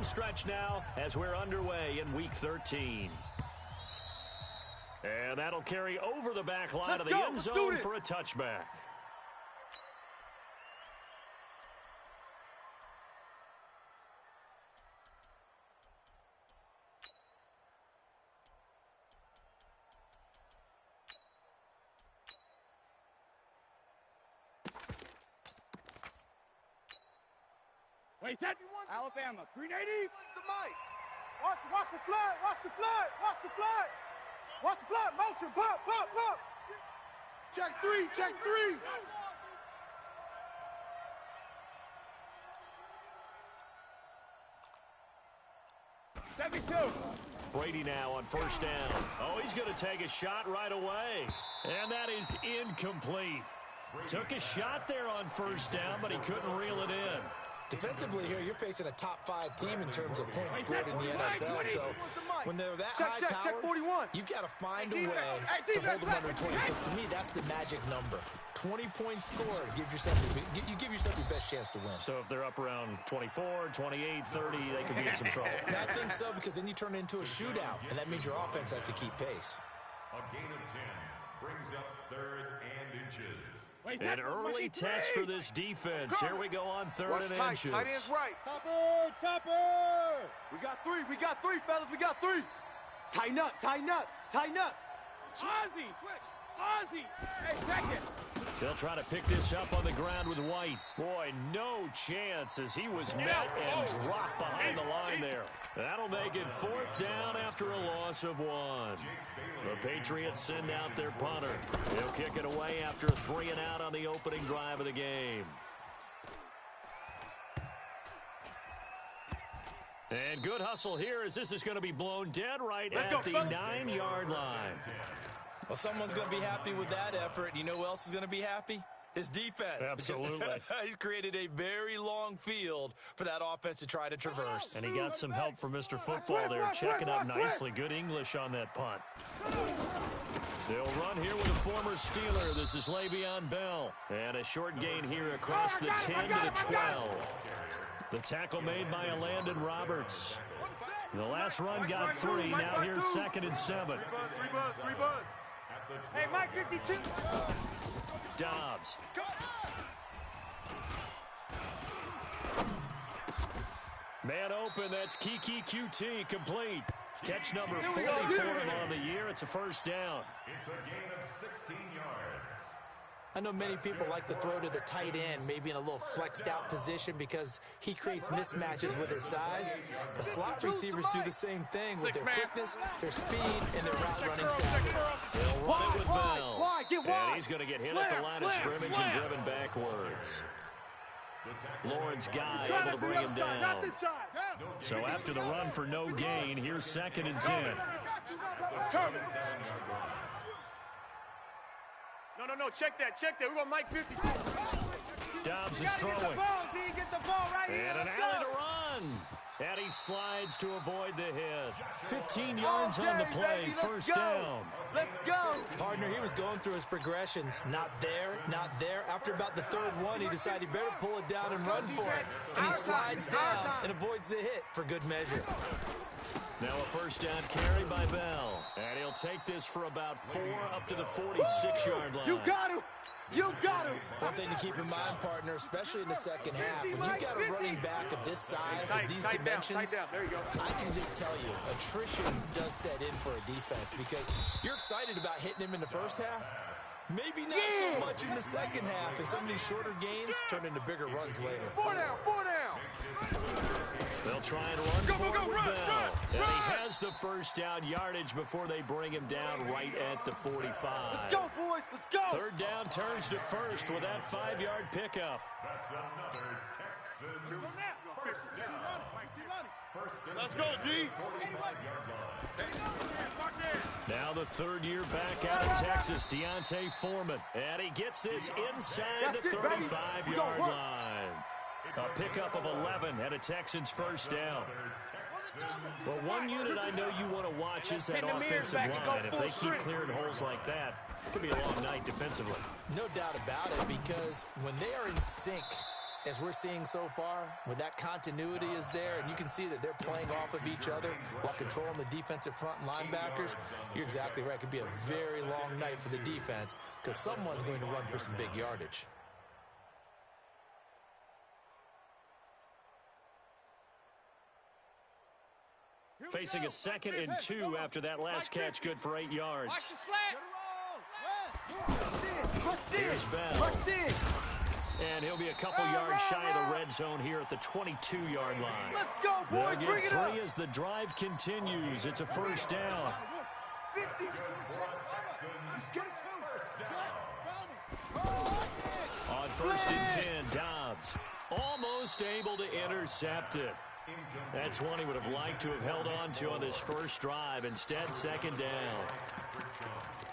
home stretch now as we're underway in Week 13. And that'll carry over the back line of the end zone for a touchback. Wait, that Alabama, 380. The mic. Watch the flood. Watch the flood. Watch the flood. Watch the flood. Motion. Pop. Check three. 72. Brady now on first down. Oh, he's going to take a shot right away. And that is incomplete. Took a shot there on first down, but he couldn't reel it in. Defensively here, you're facing a top 5 team in terms of points scored in the NFL. So when they're that high power, you've got to find a way to hold them under 20. Because to me, that's the magic number. 20 points scored. You give yourself your best chance to win. So if they're up around 24, 28, 30, they could be in some trouble. I think so, because then you turn it into a shootout, and that means your offense has to keep pace. A gain of 10 brings up 3rd and inches. An early test for this defense. Here we go on 3rd and inches. Tight end's right. Topper. We got three, fellas. We got 3. Tighten up. Ozzy. Hey, second. They'll try to pick this up on the ground with White. Boy, no chance as he was met and dropped behind the line there. That'll make it 4th down after a loss of 1. The Patriots send out their punter. He'll kick it away after a 3 and out on the opening drive of the game. And good hustle here as this is going to be blown dead right at the 9-yard line. Well, someone's going to be happy with that effort. You know who else is going to be happy? His defense. Absolutely. He's created a very long field for that offense to try to traverse. And he got some help from Mr. Football there, checking up nicely. Good English on that punt. They'll run here with a former Steeler. This is Le'Veon Bell. And a short gain here across the 10 to the 12. The tackle made by Landon Roberts. The last run got 3. Now here's 2nd and 7. 3 buzz. Hey, Mike 52. Dobbs. Man open, that's Kiki QT, complete. Catch number 44 on the year. It's a 1st down. It's a gain of 16 yards. I know many people like to throw to the tight end, maybe in a little flexed out position because he creates mismatches with his size. But slot receivers do the same thing with their quickness, their speed, and their route running savvy. He'll run it with Bell. And he's going to get hit at the line of scrimmage and driven backwards. Lawrence Guy able to bring him down. So after the run for no gain, here's 2nd and 10. No, check that. We're going to Mike 50. Dobbs is throwing. Get the ball right here. And an alley to run. And he slides to avoid the hit. 15 yards on the play, baby, 1st down. Let's go. Partner, he was going through his progressions. Not there. After about the 3rd one, he decided he better pull it down and run for it. And he slides down and avoids the hit for good measure. Now a 1st down carry by Bell. And he'll take this for about 4 up to the 46-yard line. You got him. One thing to keep in mind, partner, especially in the 2nd half, when you've got a running back of this size, of these dimensions, There you go. I can just tell you, attrition does set in for a defense because you're excited about hitting him in the 1st half. Maybe not so much in the 2nd half, and some of these shorter games turn into bigger runs later. 4 down. They'll try and run forward with Bell. And he has the 1st down yardage before they bring him down right at the 45. Let's go, boys. Let's go. 3rd down turns to 1st with that 5-yard pickup. That's another Texans 1st down. Let's go, D. Now the 3rd year back out of Texas, Deontay Foreman. And he gets this inside the 35-yard line. A pickup of 11 and a Texans 1st down. Well, one unit I know you want to watch is that offensive line. If they keep clearing holes like that, it could be a long night defensively. No doubt about it, because when they are in sync as we're seeing so far, when that continuity is there and you can see that they're playing off of each other while controlling the defensive front and linebackers, you're exactly right. It could be a very long night for the defense because someone's going to run for some big yardage. Facing a 2nd and 2 after that last catch, good for 8 yards. Here's Bell. And he'll be a couple yards shy of the red zone here at the 22-yard line. Let's go, boys. They'll get 3 as the drive continues. It's a first down. 50. Just get it to On 1st and 10, Dobbs almost able to intercept it. That's one he would have liked to have held on to on this first drive. Instead, 2nd down.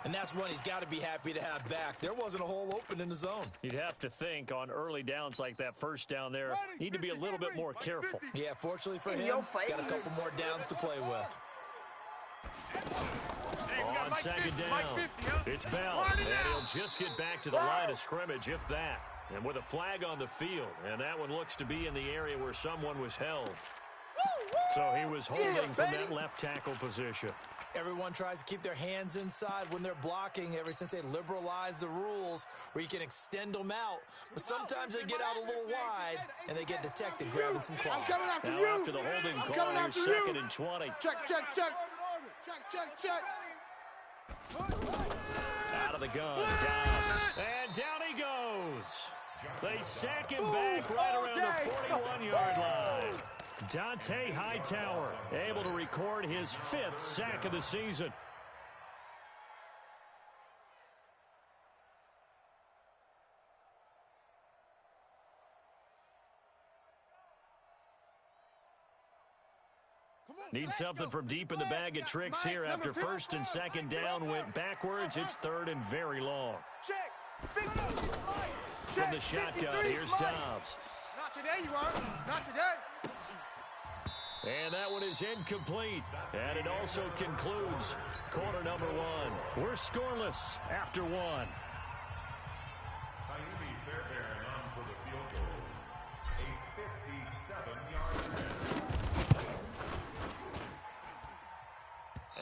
And that's one he's got to be happy to have back. There wasn't a hole open in the zone. You'd have to think on early downs like that first down there, need to be a little bit more careful. Yeah, fortunately for him, got a couple more downs to play with. On 2nd down, it's Bell, and he'll just get back to the line of scrimmage, if that. And with a flag on the field, and that one looks to be in the area where someone was held. So he was holding from that left tackle position. Everyone tries to keep their hands inside when they're blocking ever since they liberalized the rules where you can extend them out. But sometimes they get out a little wide, and they get detected grabbing some claws. I'm coming after now you. After the holding call, here's 2nd and 20. Check. Out of the gun, Dobbs. And down he goes. They sack him back right around the 41-yard line. Dante Hightower able to record his 5th sack of the season. Need something from deep in the bag of tricks here after 1st and 2nd down went backwards. It's 3rd and very long. From the shotgun, here's Dobbs. Not today, you are. Not today. And that one is incomplete. And it also concludes quarter number 1. We're scoreless after 1. Fairbairn on for the field goal. A 57-yard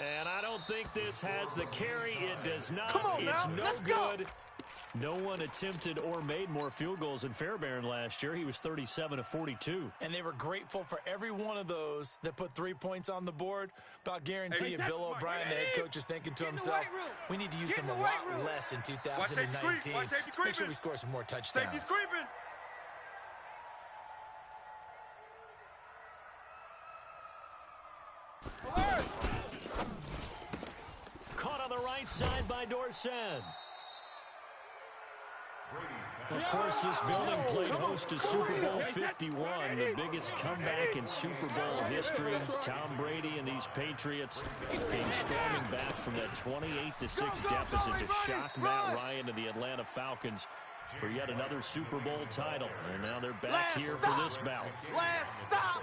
And I don't think this has the carry. It does not. Come on it's now. no Let's good. Go. No one attempted or made more field goals than Fairbairn last year. He was 37 of 42. And they were grateful for every one of those that put 3 points on the board. But I'll guarantee you, Bill O'Brien, the head coach, is thinking to himself, we need to use them a lot less in 2019. Let's make sure we score some more touchdowns. Safety's creeping. Caught on the right side by Dorsen. Of course, this building played host to Super Bowl 51, the biggest comeback in Super Bowl history. Tom Brady and these Patriots came storming back from that 28-6 deficit to shock Matt Ryan and the Atlanta Falcons for yet another Super Bowl title. And now they're back here for this bout. Last stop.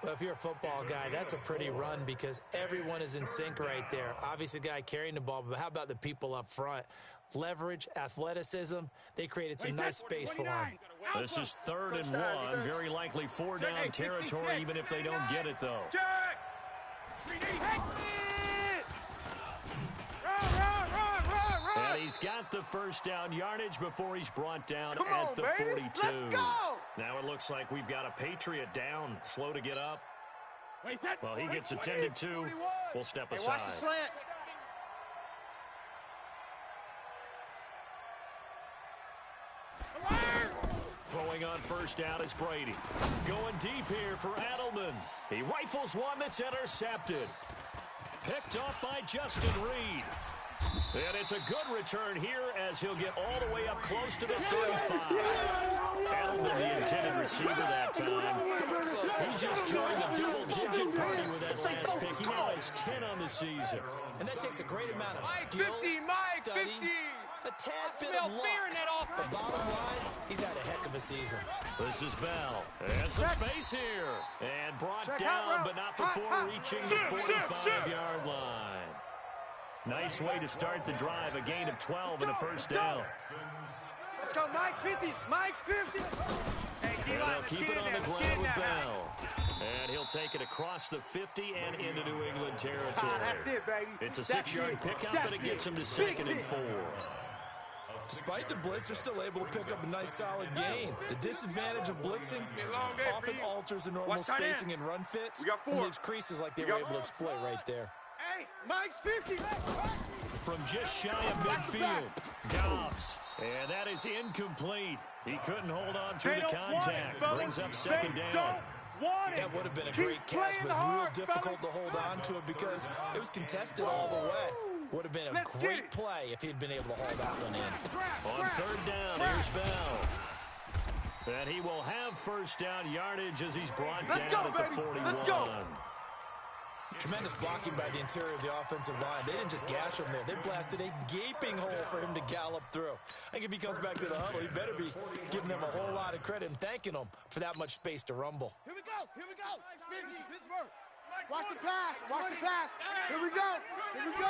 Well, if you're a football guy, that's a pretty run because everyone is in sync right there. Obviously, the guy carrying the ball, but how about the people up front? Leverage, athleticism, they created some nice space for him. This is 3rd and 1, very likely 4-down territory, even if they don't get it, though. And he's got the first down yardage before he's brought down at the 42. Now it looks like we've got a Patriot down, slow to get up. Well, he gets attended to. We'll step aside. Watch the slant. Throwing on first down is Brady. Going deep here for Adelman. He rifles one that's intercepted. Picked off by Justin Reed. And it's a good return here as he'll get all the way up close to the 35. Adelman, the intended receiver that time. He's just joined the double-digit party with that last pick. He now has 10 on the season. And that takes a great amount of skill, study, a tad bit of luck. The bottom line, he's had a heck of a season. This is Bell. And some space here. And brought down, but not before reaching the 45-yard line. Nice way to start the drive. A gain of 12 and a first down. Let's go, Mike 50. Mike 50. Hey, And they'll keep it on the ground with Bell. And he'll take it across the 50 and into New England territory. That's it, baby. It's a 6-yard pickup, and it gets him to 2nd and 4. Despite the blitz, they're still able to pick up a nice, solid gain. The disadvantage of blitzing often alters the normal spacing and run fits and leaves creases like they were able to exploit right there. Hey, Mike's 50. From just shy of midfield, Dobbs. And that is incomplete. He couldn't hold on through the contact. Brings up 2nd down. That would have been a great catch, but real difficult to hold on to it because it was contested all the way. Would have been a great play if he'd been able to hold that one in. On 3rd down, here's Bell. And he will have 1st down yardage as he's brought down at the 41. Tremendous blocking by the interior of the offensive line. They didn't just gash him there. They blasted a gaping hole for him to gallop through. I think if he comes back to the huddle, he better be giving them a whole lot of credit and thanking them for that much space to rumble. Here we go. Here we go. 50. Pittsburgh. Watch the pass. Watch the pass. Here we go. Here we go.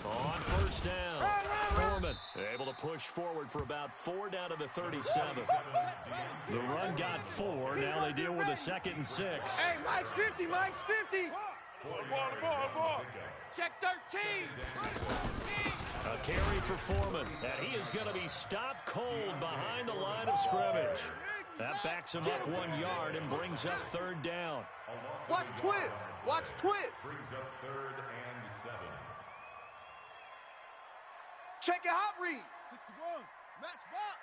On 1st down, Foreman able to push forward for about 4 down to the 37. The run got 4. Now they deal with a 2nd and 6. Hey, Mike's 50. Mike's 50. Ball. Check 13. A carry for Foreman, and he is going to be stopped cold behind the line of scrimmage. That backs him up 1 yard and brings up 3rd down. Watch twist. Watch twist. Brings up 3rd and 7. Check your hot read. 61. Match box.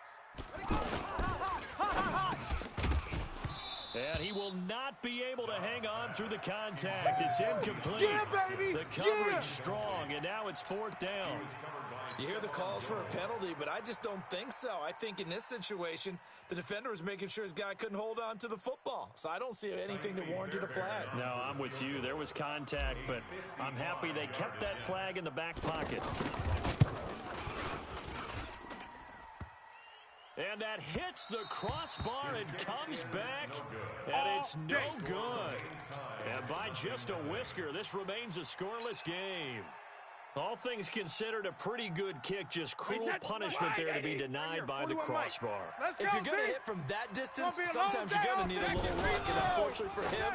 And he will not be able to hang on through the contact. It's incomplete. Yeah, baby. The coverage strong, and now it's 4th down. You hear the calls for a penalty, but I just don't think so. I think in this situation, the defender was making sure his guy couldn't hold on to the football. So I don't see anything that warranted a flag. No, I'm with you. There was contact, but I'm happy they kept that flag in the back pocket. And that hits the crossbar and comes back, and it's no good. And by just a whisker, this remains a scoreless game. All things considered, a pretty good kick, just cruel punishment there to be denied by the crossbar. If you're going to hit from that distance, sometimes you're going to need a little luck, and unfortunately for him,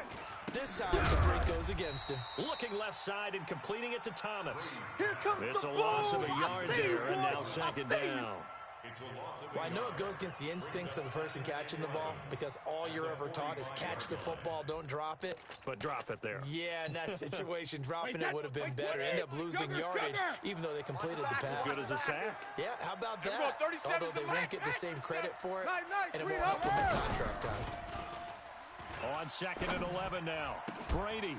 this time the break goes against him. Looking left side and completing it to Thomas. Here comes It's a the loss of a ball. yard there, and now 2nd down. Well, I know it goes against the instincts of the person catching the ball because all you're ever taught is catch the football, don't drop it. But drop it there. Yeah, in that situation, dropping it would have been better. End up losing yardage, even though they completed the pass. As good as a sack. Yeah, how about that? Although they won't get the same credit for it, and it won't help them in contract time. On 2nd and 11 now. Brady.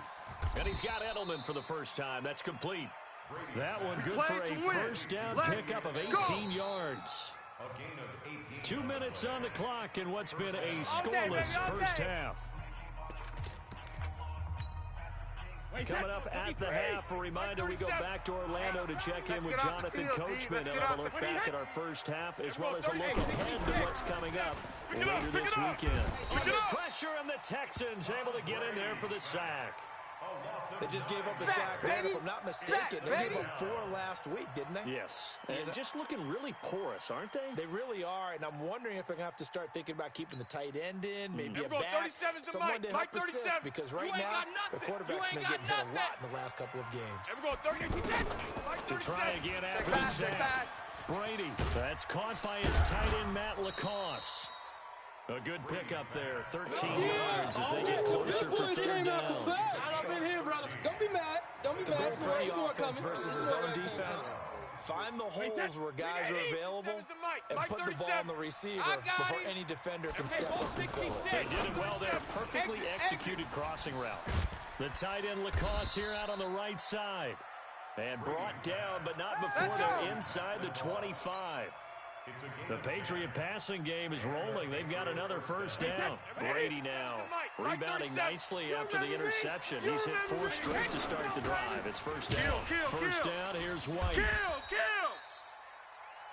And he's got Edelman for the first time. That's complete. That one good for a 1st down pickup of 18 yards. 2 minutes on the clock in what's been a scoreless first half. Coming up at the half, a reminder, we go back to Orlando to check in with Jonathan Coachman and have a look back at our first half, as well as a look ahead to what's coming up later this weekend. Under pressure, and the Texans able to get in there for the sack. They just gave up a sack, man, if I'm not mistaken. They gave up 4 last week, didn't they? Yes. And just looking really porous, aren't they? They really are, and I'm wondering if they're going to have to start thinking about keeping the tight end in, maybe a back, someone to help assist, because right now, the quarterback's been getting hit a lot in the last couple of games. To try again after the sack. Brady, that's caught by his tight end, Matt Lacoste. A good pickup there, 13 yards as they get closer for 3rd down. Don't be mad. Don't be The goal for any offense versus his own defense, find the holes where guys are available and put the ball on the receiver before any defender can step up and fill it. They did it well there, perfectly executed crossing route. The tight end Lacoste here out on the right side. And brought down, but not before they're inside the 25. The Patriot passing game is rolling. They've got another 1st down. Brady now rebounding nicely after the interception. He's hit 4 straight to start the drive. It's 1st down. 1st down, here's White.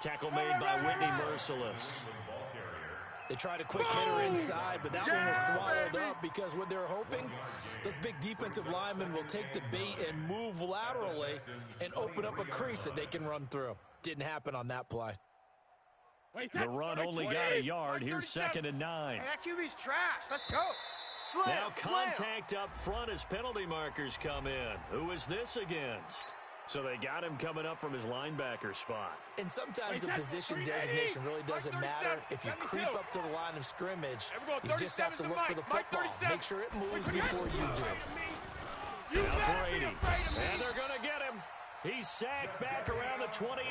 Tackle made by Whitney Merciless. They tried a quick hitter inside, but that one was swallowed up because what they're hoping, those big defensive linemen will take the bait and move laterally and open up a crease that they can run through. Didn't happen on that play. The run only got a yard. Here's 2nd and 9. Hey, that QB's trash. Let's go. Slam, now contact up front as penalty markers come in. Who is this against? So they got him coming up from his linebacker spot. And sometimes the position designation really doesn't matter. If you creep up to the line of scrimmage, you just have to look for the football. Make sure it moves before you do. Now Brady. And they're going to get him. He's sacked back around the 28.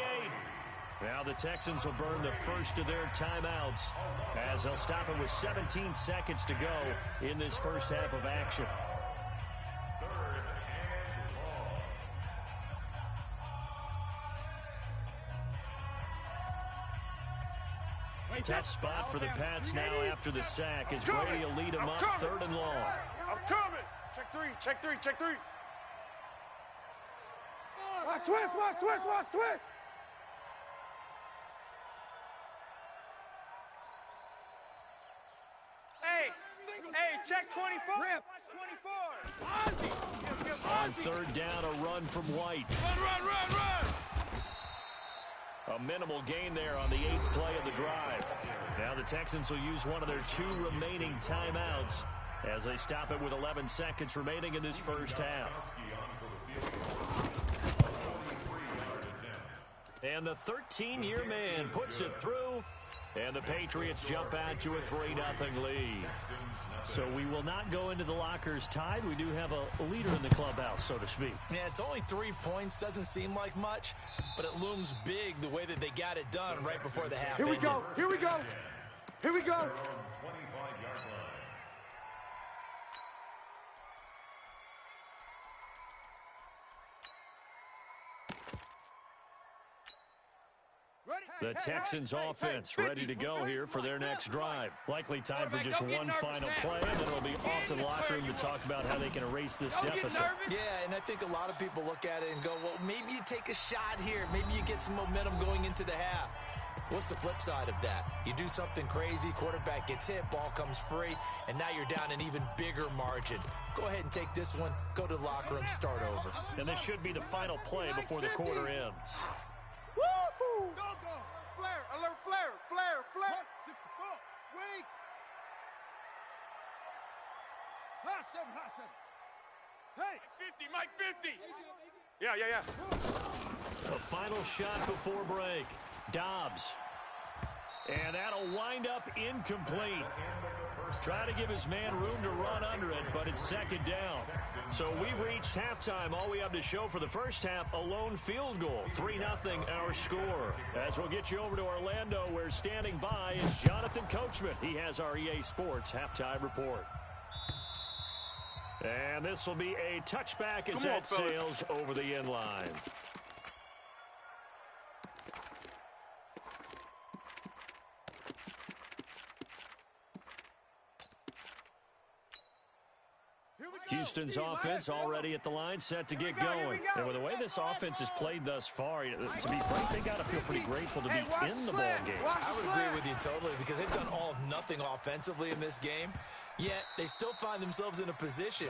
Now the Texans will burn the first of their timeouts as they'll stop it with 17 seconds to go in this first half of action. Tough spot for the Pats now after the sack as Brady will lead them up 3rd and long. I'm coming. Check 3, check 3, check 3. Watch twist, watch twist, watch twist. Hey, check 24. Watch 24. On 3rd down, a run from White. Run. A minimal gain there on the 8th play of the drive. Now the Texans will use one of their 2 remaining timeouts as they stop it with 11 seconds remaining in this first half. And the 13-year man puts it through, and the Patriots jump out to a 3-0 lead. So we will not go into the lockers tied. We do have a leader in the clubhouse, so to speak. Yeah, it's only 3 points. Doesn't seem like much, but it looms big the way that they got it done right before the half ended. Here we go. The Texans offense ready to go here for their next drive. Likely time for just one final play, and then it'll be off to the locker room to talk about how they can erase this deficit. Yeah, and I think a lot of people look at it and go, well, maybe you take a shot here. Maybe you get some momentum going into the half. What's the flip side of that? You do something crazy, quarterback gets hit, ball comes free, and now you're down an even bigger margin. Go ahead and take this one, go to the locker room, start over. And this should be the final play before the quarter ends. Woo-hoo! Go. Flare, alert, flare. 64. Wait. Hot 7. Hey. Mike 50. Yeah. A final shot before break. Dobbs. And that'll wind up incomplete. Try to give his man room to run under it, but it's 2nd down. So we've reached halftime. All we have to show for the first half, a lone field goal. 3-0 our score. As we'll get you over to Orlando, where standing by is Jonathan Coachman. He has our EA Sports halftime report. And this will be a touchback as that sails over the end line. Houston's offense already at the line, set to get going. And with the way this offense has played thus far, to be frank, they got to feel pretty grateful to be in the ball game. I would agree with you totally, because they've done all of nothing offensively in this game, yet they still find themselves in a position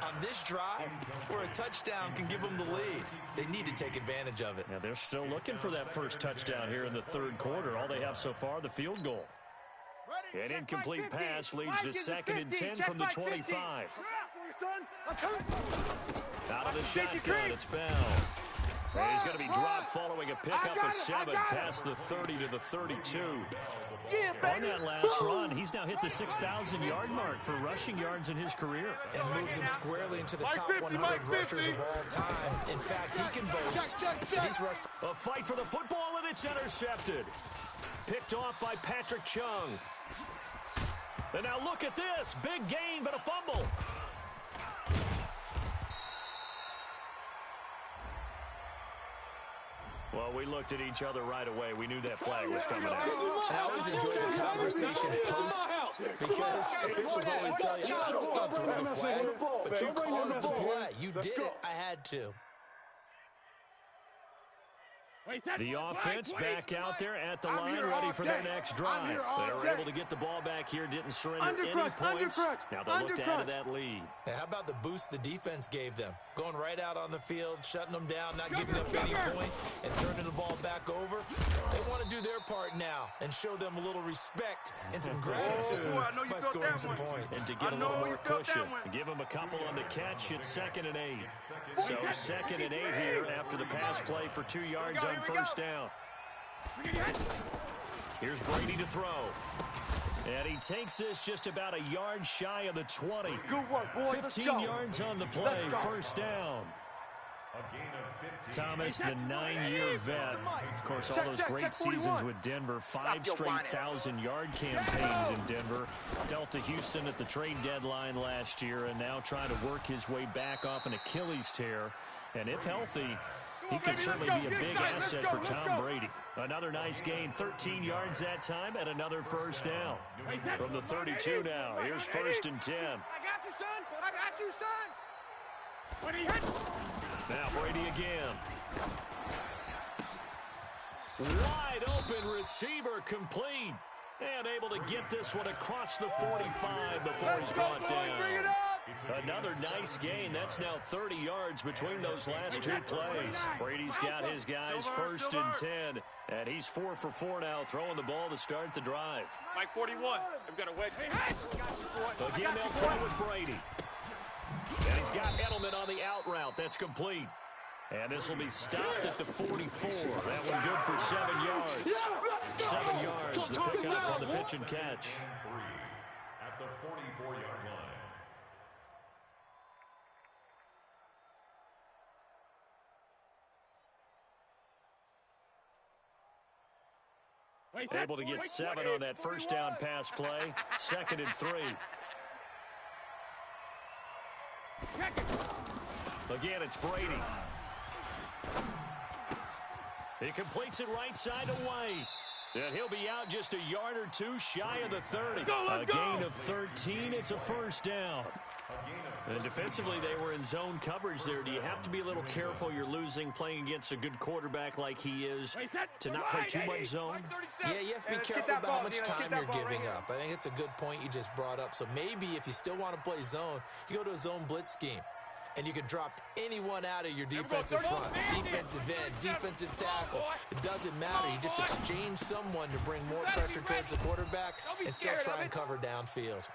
on this drive where a touchdown can give them the lead. They need to take advantage of it. Now they're still looking for that first touchdown here in the 3rd quarter. All they have so far, the field goal. An incomplete pass leads to 2nd and 10 from the 25. Out of the shotgun, it's Bell. And he's going to be dropped following a pickup of 7 past the 30 to the 32. On that last run, he's now hit the 6,000-yard mark for rushing yards in his career. And moves him squarely into the top 100 rushers of all time. In fact, he can boast. He's rushed. A fight for the football, and it's intercepted. Picked off by Patrick Chung. And now look at this. Big gain, but a fumble. Well, we looked at each other right away. We knew that flag was coming out. I always enjoy the conversation post, because officials always tell you, I don't want to throw the flag, but you caused the play. You did it. I had to. The offense back out there at the line, ready for their next drive. They were able to get the ball back here, didn't surrender any points. Now they look to add to that lead. Hey, how about the boost the defense gave them? Going right out on the field, shutting them down, not giving up any points, and turning the ball back over. They want to do their part now and show them a little respect and some gratitude by scoring some points. And to get a little more cushion, give them a couple on the catch. It's 2nd and 8. So 2nd and 8 here after the pass play for 2 yards on first down. Here's Brady to throw. And he takes this just about a yard shy of the 20. Good work, boys. 15 yards on the play, first down. Thomas, the 9-year vet. Of course, all those great seasons with Denver. 5 straight 1,000-yard campaigns in Denver. Dealt to Houston at the trade deadline last year, and now trying to work his way back off an Achilles tear. And if healthy, he could certainly be a big asset for Tom Brady. Another nice gain, 13 yards that time, and another first down. From the 32 now, here's 1st and 10. I got you, son. I got you, son. Now Brady again. Wide open receiver, complete. And able to get this one across the 45 before he's brought down. Another nice gain. That's now 30 yards between those last 2 plays. Brady's got his guys 1st and 10. And he's 4 for 4 now, throwing the ball to start the drive. Mike 41. I've got a wedge. Again, they'll throw with Brady. And he's got Edelman on the out route. That's complete. And this will be stopped at the 44. That one good for 7 yards. 7 yards to pick up on the pitch and catch. At the 44-yard line. Able to get 7 on that first down pass play. 2nd and 3. Again, it's Brady. He completes it right side away. And he'll be out just a yard or 2 shy of the 30. A gain of 13. It's a first down. And defensively, they were in zone coverage there. Do you have to be a little careful? You're losing playing against a good quarterback like he is to not play too much zone? Yeah, you have to be careful about how much time you're giving up. I think it's a good point you just brought up. So maybe if you still want to play zone, you go to a zone blitz scheme. And you can drop anyone out of your defensive front, defensive end, defensive tackle. It doesn't matter. You just exchange someone to bring more pressure towards the quarterback and still try and cover downfield.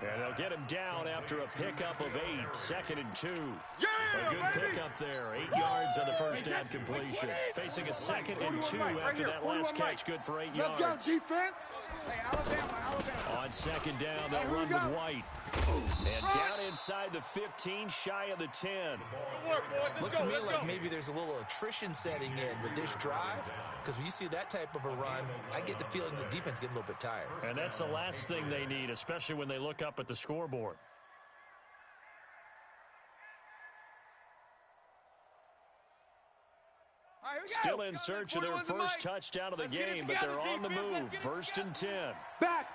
And they'll get him down after a pickup of 8, 2nd and 2. A good pickup there, 8 yards on the first down completion. Facing a 2nd and 2 after that last catch, good for 8 yards. Let's go, defense. On 2nd down, they'll run with White. And down inside the 15, shy of the 10. Looks to me like maybe there's a little attrition setting in with this drive, because when you see that type of a run, I get the feeling the defense getting a little bit tired. And that's the last thing they need, especially when they look up at the scoreboard. Still in search of their first touchdown of the game, but they're on the move. 1st and 10. Back.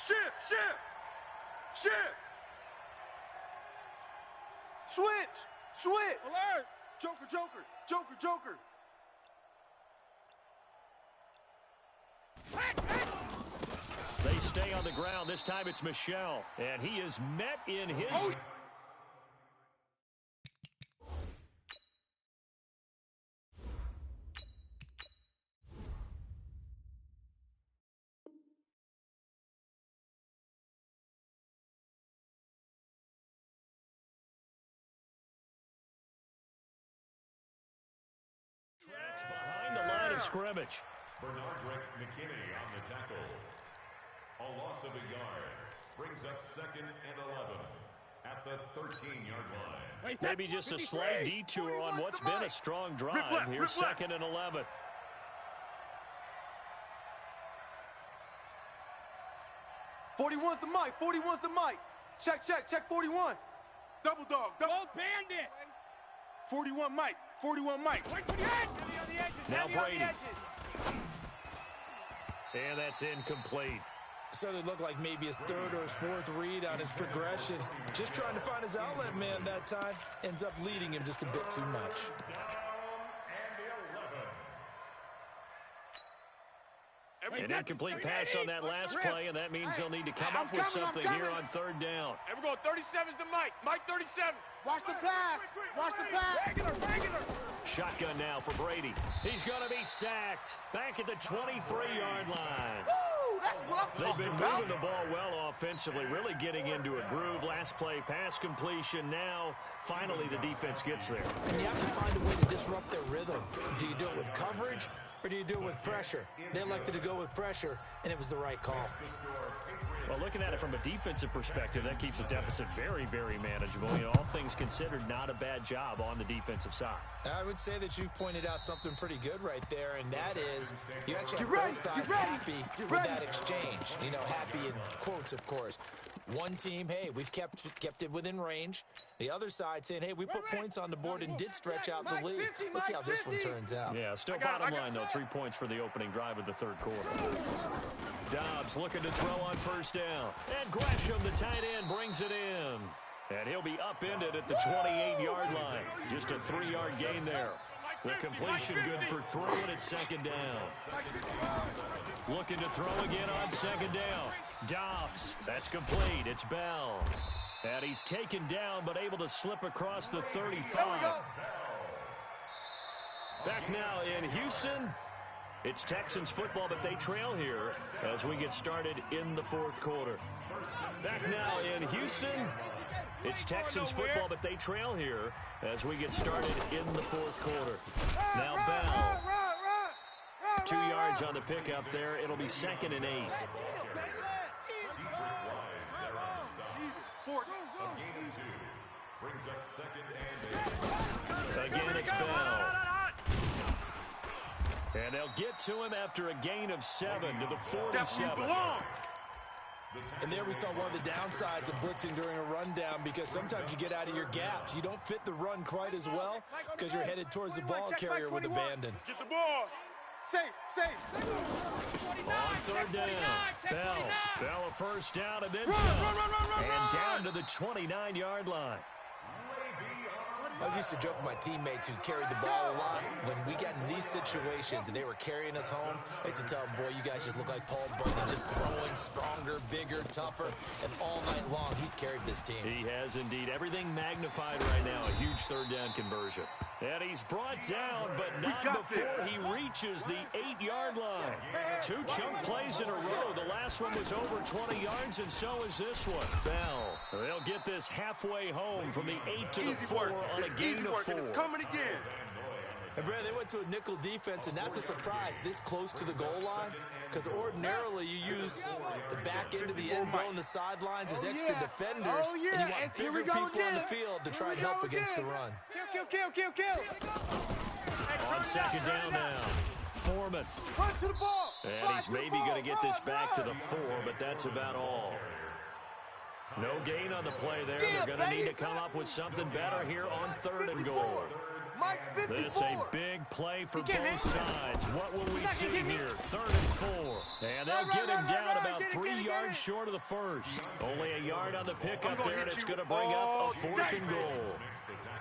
Shift. Switch. Alert. Joker. They stay on the ground. This time it's Michel, and he is met in his... behind the line of scrimmage. Bernard McKinney on the tackle. A loss of a yard brings up 2nd and 11 at the 13-yard line. Maybe just a slight detour on what's been a strong drive. Here's 2nd and 11. 41's the mic. Check 41. Double dog. Bandit. 41 Mike. Now Brady. And that's incomplete. Certainly looked like maybe his third or his fourth read on his progression. Just trying to find his outlet man that time. Ends up leading him just a bit too much. An incomplete pass on that last play, and that means they'll need to come up with something here on third down. Hey, we're going 37's to Mike. Mike 37. Watch the pass. Watch the pass. Regular. Shotgun now for Brady. He's going to be sacked. Back at the 23-yard line. Woo, that's what I'm They've talking been about. moving the ball well offensively, really getting into a groove. Last play, pass completion. Now, finally, the defense gets there. And you have to find a way to disrupt their rhythm. Do you do it with coverage, or do you do it with pressure? They elected to go with pressure, and it was the right call. Well, looking at it from a defensive perspective, that keeps the deficit very, very manageable. You know, all things considered, not a bad job on the defensive side. I would say that you've pointed out something pretty good right there, and that is you actually have both sides happy with that exchange. You know, happy in quotes, of course. One team, hey, we've kept it within range. The other side saying, hey, we put points on the board and did stretch out the lead. Let's see how this one turns out. Yeah, still bottom line, though, 3 points for the opening drive of the third quarter. Dobbs looking to throw on first down. And Gresham, the tight end, brings it in. And he'll be upended at the 28-yard line. Just a 3-yard gain there. The completion good for 3, and it's second down. Looking to throw again on second down. Dobbs, that's complete. It's Bell. And he's taken down, but able to slip across the 35. Back now in Houston. It's Texans football, but they trail here as we get started in the fourth quarter. Back now in Houston. It's Texans football, but they trail here as we get started in the fourth quarter. Now Bell. 2 yards on the pickup there. It'll be 2nd and 8. Again, it's Bell. And they'll get to him after a gain of 7 to the 47. And there we saw one of the downsides of blitzing during a rundown, because sometimes you get out of your gaps. You don't fit the run quite as well because you're headed towards the ball carrier with abandon. Get the ball. Say. On third down, Bell a first down and then some. And down to the 29-yard line. I was used to joke with my teammates who carried the ball a lot. When we got in these situations and they were carrying us home, I used to tell them, boy, you guys just look like Paul Bunyan, just growing stronger, bigger, tougher. And all night long, he's carried this team. He has indeed. Everything magnified right now. A huge third down conversion. And he's brought down, but not before he reaches the 8-yard line. 2 chunk plays in a row. The last one was over 20 yards, and so is this one. Bell, they'll get this halfway home from the 8 to the 4 on a gain of 4. It's coming again. And Brad, they went to a nickel defense, and that's a surprise this close to the goal line, because ordinarily you use the back end of the end zone, the sidelines as extra defenders, and you want bigger people on the field to try and help against the run. Kill. On second down now, Foreman. Run to the ball. And he's maybe going to get this back to the 4, but that's about all. No gain on the play there. They're going to need to come up with something better here on 3rd and goal. This a big play for both sides. What will we see here? 3rd and 4. And they'll get him down about 3 yards short of the first. Only a yard on the pickup there, and it's going to bring up a 4th and goal.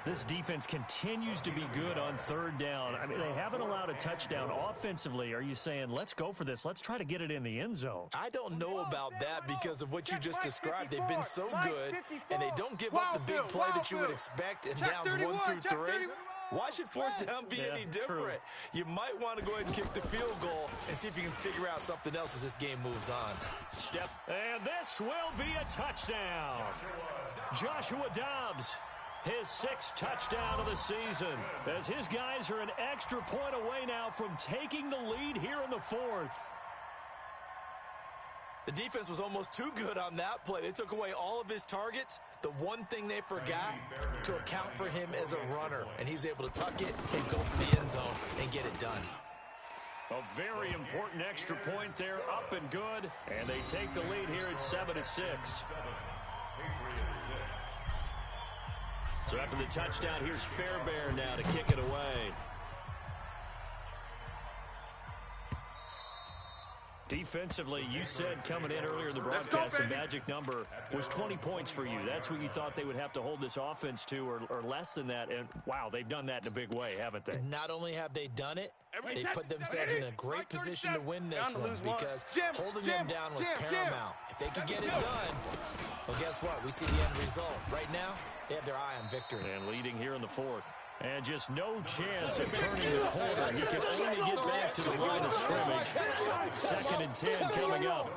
This defense continues to be good on 3rd down. I mean, they haven't allowed a touchdown offensively. Are you saying, let's go for this? Let's try to get it in the end zone. I don't know about that because of what you just described. They've been so good, and they don't give up the big play that you would expect in downs 1 through 3. Why should 4th down be any different? True. You might want to go ahead and kick the field goal and see if you can figure out something else as this game moves on. And this will be a touchdown. Joshua Dobbs, his 6th touchdown of the season, as his guys are an extra point away now from taking the lead here in the 4th. The defense was almost too good on that play. They took away all of his targets. The one thing they forgot, to account for him as a runner. And he's able to tuck it and go for the end zone and get it done. A very important extra point there, up and good. And they take the lead here at 7-6. So after the touchdown, here's Fairbairn now to kick it away. Defensively, you said coming in earlier in the broadcast, the magic number was 20 points for you. That's what you thought they would have to hold this offense to, or less than that. And, wow, they've done that in a big way, haven't they? Not only have they done it, they put themselves in a great position to win this one because holding them down was paramount. If they could get it done, well, guess what? We see the end result. Right now, they have their eye on victory. And leading here in the fourth. And just no chance of turning the corner. He can only get back to the line of scrimmage. 2nd and 10 coming up.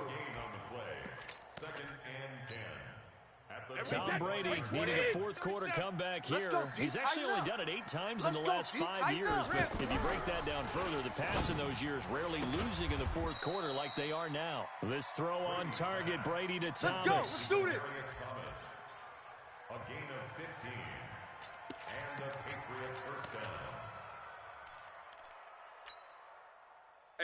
Tom Brady needing a fourth quarter comeback here. He's actually only done it 8 times in the last 5 years. But if you break that down further, the pass in those years rarely losing in the fourth quarter like they are now. This throw on target, Brady to Thomas. Let's do this. A gain of 15. And the Patriots first down.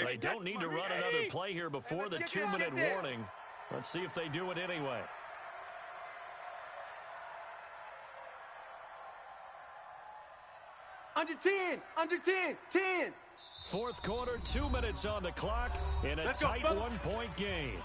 They don't need to run another play here before the 2-minute warning. Let's see if they do it anyway. Under 10, under 10, 10. Fourth quarter, 2 minutes on the clock in a tight 1-point game.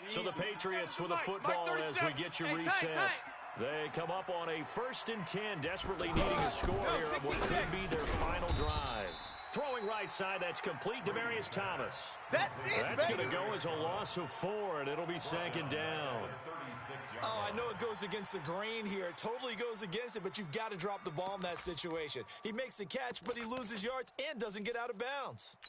So the Patriots with a football as we get you reset. They come up on a 1st and 10, desperately needing a score here on what could be their final drive. Throwing right side, that's complete. Demaryius Thomas. That's going to go as a loss of 4, and it'll be 2nd down. Oh, I know it goes against the grain here. It totally goes against it, but you've got to drop the ball in that situation. He makes the catch, but he loses yards and doesn't get out of bounds.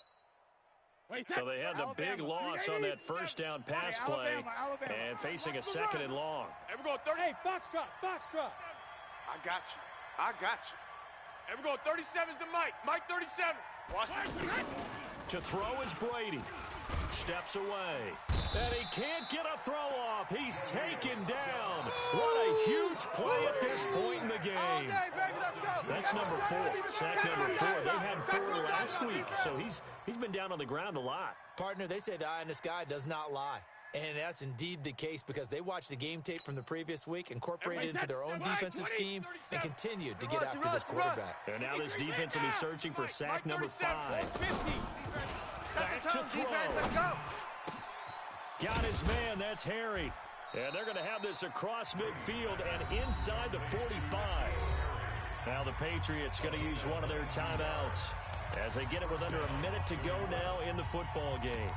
So they had the big loss on that first down pass play and facing a 2nd and long. And we're going 30. Hey, Foxtrot. I got you. I got you. And we're going 37's to Mike. Mike 37. Watch it. To throw is Brady. Steps away. And he can't get a throw off. He's taken down. What a huge play at this point in the game. That's number 4. Sack number 4. They had 4 last week, so he's been down on the ground a lot. Partner, they say the eye in the sky does not lie. And that's indeed the case because they watched the game tape from the previous week, incorporated it into their own defensive scheme, and continued to get after this quarterback. And now this defense will be searching for sack number 5. Back to throw. Got his man, that's Harry. And they're going to have this across midfield and inside the 45. Now the Patriots going to use one of their timeouts as they get it with under a minute to go now in the football game.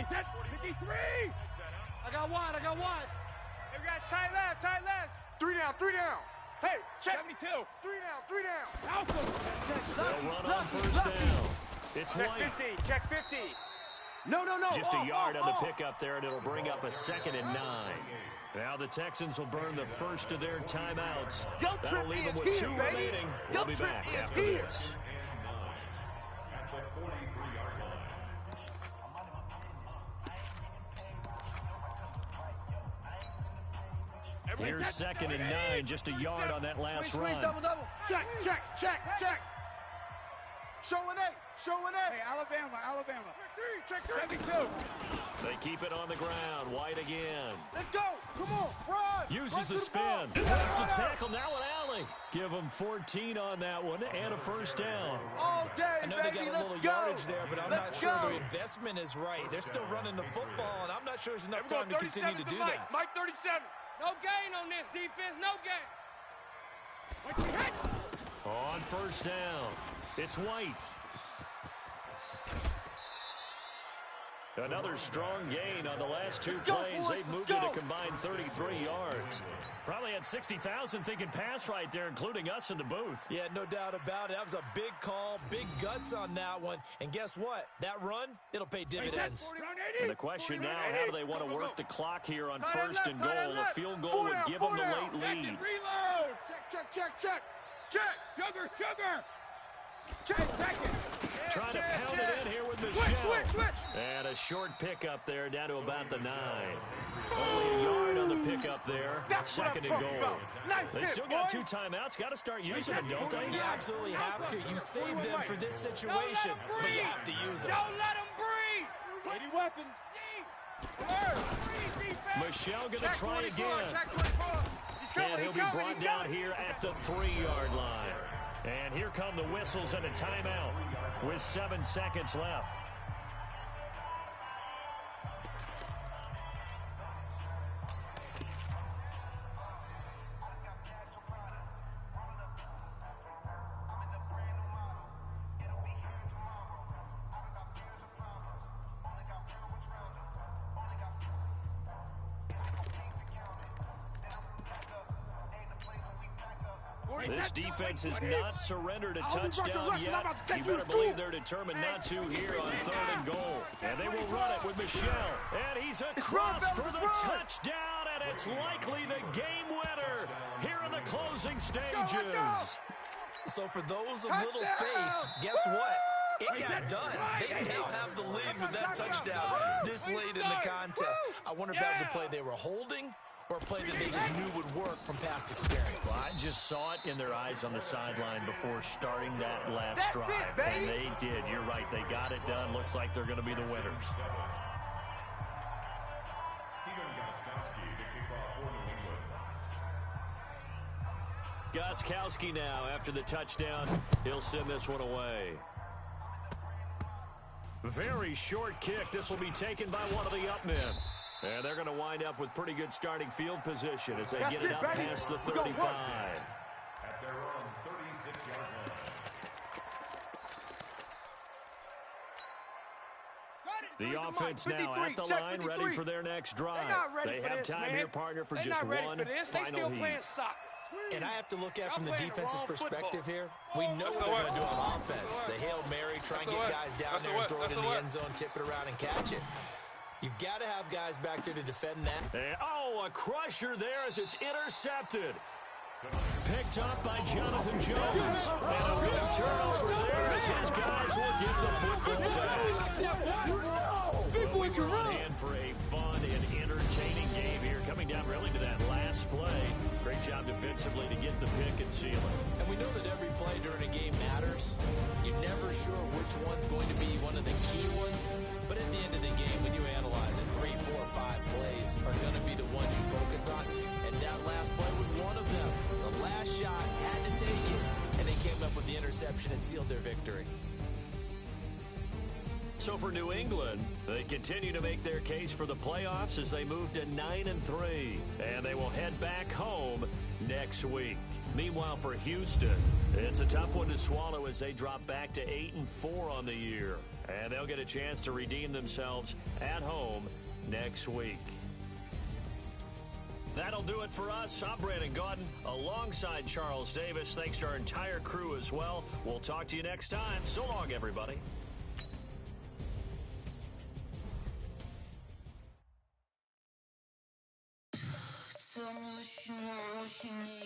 That's 53. I got one. Hey, we got tight left. 3 down. Hey, check. 72. 3 down. They'll run on first down. It's White. Check 50. No. Just a yard on the pickup there, and it'll bring up a 2nd and 9. Now the Texans will burn the first of their timeouts. That'll leave them with 2 remaining. We'll be back after this. At the 43-yard line. Here's 2nd and 9, just a yard on that last run. Double. Check. Showing A. Hey, Alabama. Check 3. 72. They keep it on the ground. White again. Let's go. Come on, run. Uses the spin. That's the tackle. Now an alley. Give them 14 on that one and a first down. All day, I know they got a little yardage there, but I'm not sure the investment is right. They're still running the football, and I'm not sure there's enough time to continue to do that. Mike 37. No gain on this defense. No gain. On first down, it's White. Another strong gain on the last 2 plays. They've moved it a combined 33 yards. Probably had 60,000 thinking pass right there, including us in the booth. Yeah, no doubt about it. That was a big call, big guts on that one. And guess what? That run, it'll pay dividends. And the question now, how do they want to work the clock here on first and goal? A field goal would give them the late lead. Check, check, check. Check. Sugar, sugar. Check. Second. Trying to pound it in here with Michelle. Switch. And a short pickup there down to about the 9. Only a yard on the pickup there. That's second what I'm and goal. Nice they hit, still got 2 timeouts. Got to start using them, don't they? You absolutely have to. You save them for this situation, but you have to use them. Don't let them breathe. Lady weapon. Michelle going to try again. And he'll be brought down here at the 3-yard line. And here come the whistles and a timeout with 7 seconds left. This defense has not surrendered a touchdown yet. You better believe they're determined not to here on 3rd and goal. And they will run it with Michelle. And he's across for the touchdown, and it's likely the game winner here in the closing stages. So for those of little faith, guess what? It got done. They now have the lead with that touchdown this late in the contest. I wonder if that was a play they were holding or a play that they just knew would work from past experience. Well, I just saw it in their eyes on the sideline before starting that last drive. And they did. You're right. They got it done. Looks like they're going to be the winners. Gostkowski now after the touchdown. He'll send this one away. Very short kick. This will be taken by one of the up men. And they're going to wind up with pretty good starting field position as they get it up past the 35. At their own 36-yard line. The offense now at the line, ready for their next drive. They have time here, partner, for just one final heat. And I have to look at from the defense's perspective here. We know what they're going to do on offense. The Hail Mary, try and get guys down there and throw it in the end zone, tip it around and catch it. You've got to have guys back there to defend that. And, a crusher there as it's intercepted. Picked up by Jonathan Jones. And a good turnover there as his guys will get the football back. And for a fun and entertaining game here, coming down really to that last play. Great job defensively to get the pick and seal it. And we know that every play during a game matters. You're never sure which one's going to be one of the key ones. But at the end of the game, when you analyze it, 3, 4, 5 plays are going to be the ones you focus on. And that last play was one of them. The last shot had to take it, and they came up with the interception and sealed their victory. So for New England, they continue to make their case for the playoffs as they move to 9-3. And they will head back home next week. Meanwhile, for Houston, it's a tough one to swallow as they drop back to 8-4 on the year. And they'll get a chance to redeem themselves at home next week. That'll do it for us. I'm Brandon Gaudin alongside Charles Davis. Thanks to our entire crew as well. We'll talk to you next time. So long, everybody. Tell me what you want, what you need.